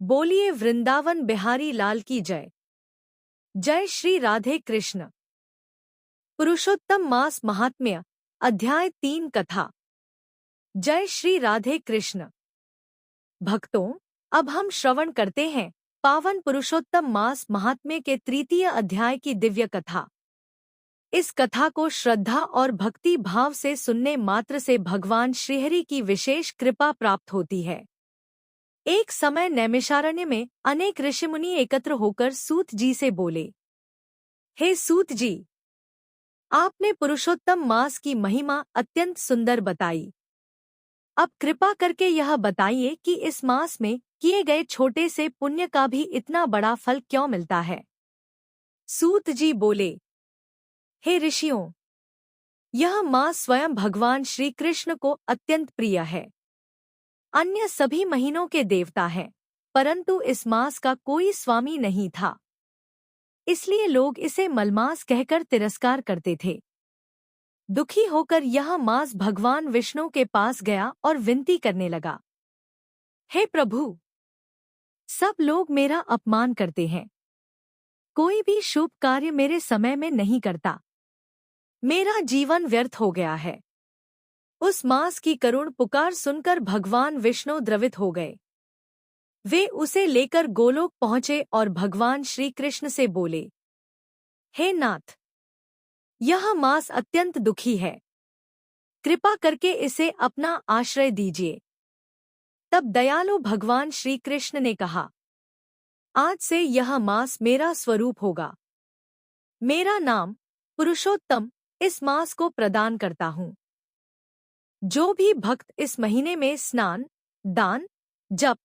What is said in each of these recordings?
बोलिए वृंदावन बिहारी लाल की जय। जय श्री राधे कृष्ण। पुरुषोत्तम मास महात्म्य अध्याय 3 कथा। जय श्री राधे कृष्ण। भक्तों, अब हम श्रवण करते हैं पावन पुरुषोत्तम मास महात्म्य के तृतीय अध्याय की दिव्य कथा। इस कथा को श्रद्धा और भक्ति भाव से सुनने मात्र से भगवान श्रीहरि की विशेष कृपा प्राप्त होती है। एक समय नैमिषारण्य में अनेक ऋषिमुनि एकत्र होकर सूत जी से बोले, हे सूत जी, आपने पुरुषोत्तम मास की महिमा अत्यंत सुंदर बताई। अब कृपा करके यह बताइए कि इस मास में किए गए छोटे से पुण्य का भी इतना बड़ा फल क्यों मिलता है। सूत जी बोले, हे ऋषियों, यह मास स्वयं भगवान श्री कृष्ण को अत्यंत प्रिय है। अन्य सभी महीनों के देवता हैं, परंतु इस मास का कोई स्वामी नहीं था, इसलिए लोग इसे मलमास कहकर तिरस्कार करते थे। दुखी होकर यह मास भगवान विष्णु के पास गया और विनती करने लगा, हे प्रभु, सब लोग मेरा अपमान करते हैं, कोई भी शुभ कार्य मेरे समय में नहीं करता, मेरा जीवन व्यर्थ हो गया है। उस मास की करुण पुकार सुनकर भगवान विष्णु द्रवित हो गए। वे उसे लेकर गोलोक पहुंचे और भगवान श्री कृष्ण से बोले, हे नाथ, यह मास अत्यंत दुखी है, कृपा करके इसे अपना आश्रय दीजिए। तब दयालु भगवान श्री कृष्ण ने कहा, आज से यह मास मेरा स्वरूप होगा। मेरा नाम पुरुषोत्तम इस मास को प्रदान करता हूँ। जो भी भक्त इस महीने में स्नान, दान, जप,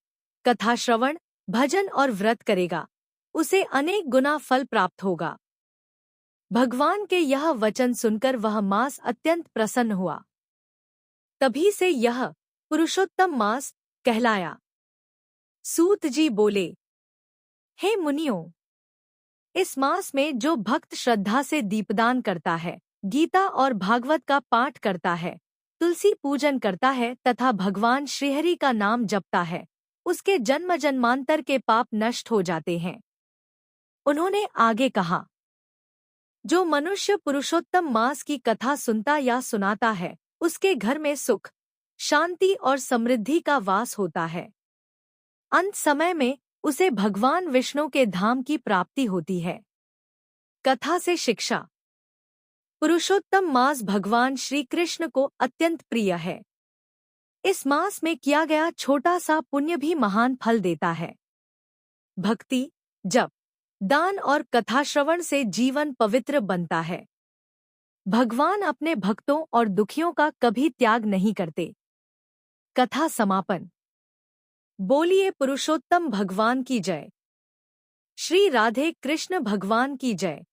कथा श्रवण, भजन और व्रत करेगा, उसे अनेक गुना फल प्राप्त होगा। भगवान के यह वचन सुनकर वह मास अत्यंत प्रसन्न हुआ। तभी से यह पुरुषोत्तम मास कहलाया। सूत जी बोले, हे मुनियों, इस मास में जो भक्त श्रद्धा से दीपदान करता है, गीता और भागवत का पाठ करता है, तुलसी पूजन करता है तथा भगवान श्रीहरि का नाम जपता है, उसके जन्म जन्मांतर के पाप नष्ट हो जाते हैं। उन्होंने आगे कहा, जो मनुष्य पुरुषोत्तम मास की कथा सुनता या सुनाता है, उसके घर में सुख, शांति और समृद्धि का वास होता है। अंत समय में उसे भगवान विष्णु के धाम की प्राप्ति होती है। कथा से शिक्षा। पुरुषोत्तम मास भगवान श्री कृष्ण को अत्यंत प्रिय है। इस मास में किया गया छोटा सा पुण्य भी महान फल देता है। भक्ति, जप, दान और कथा श्रवण से जीवन पवित्र बनता है। भगवान अपने भक्तों और दुखियों का कभी त्याग नहीं करते। कथा समापन। बोलिए पुरुषोत्तम भगवान की जय। श्री राधे कृष्ण भगवान की जय।